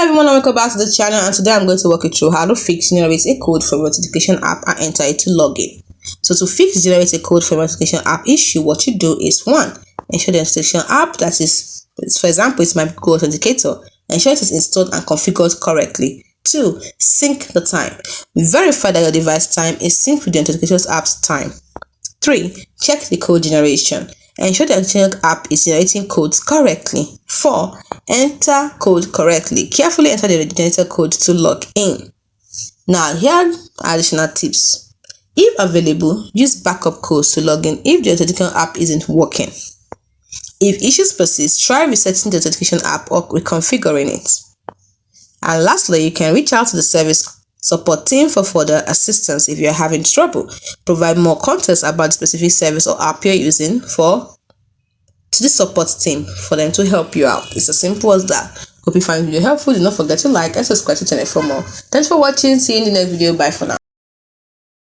everyone, and welcome back to the channel. And today I'm going to walk you through how to generate a code from your Authentication app and enter it to login. So to generate a code from your Authentication app issue, what you do is 1. Ensure the Authentication app, that is, for example, it's my Google Authenticator. Ensure it is installed and configured correctly. 2. Sync the time. Verify that your device time is synced with the Authentication app's time. 3. Check the code generation. Ensure the Authentication app is generating codes correctly. 4. Enter code correctly. Carefully enter the generated code to log in. Now, here are additional tips. If available, use backup codes to log in if the Authentication app isn't working. If issues persist, try resetting the Authentication app or reconfiguring it. And lastly, you can reach out to the service support team for further assistance if you're having trouble. Provide more context about the specific service or app you're using to the support team for them to help you out. It's as simple as that. Hope you find the video helpful. Do not forget to like and subscribe to the channel for more. Thanks for watching. See you in the next video. Bye for now.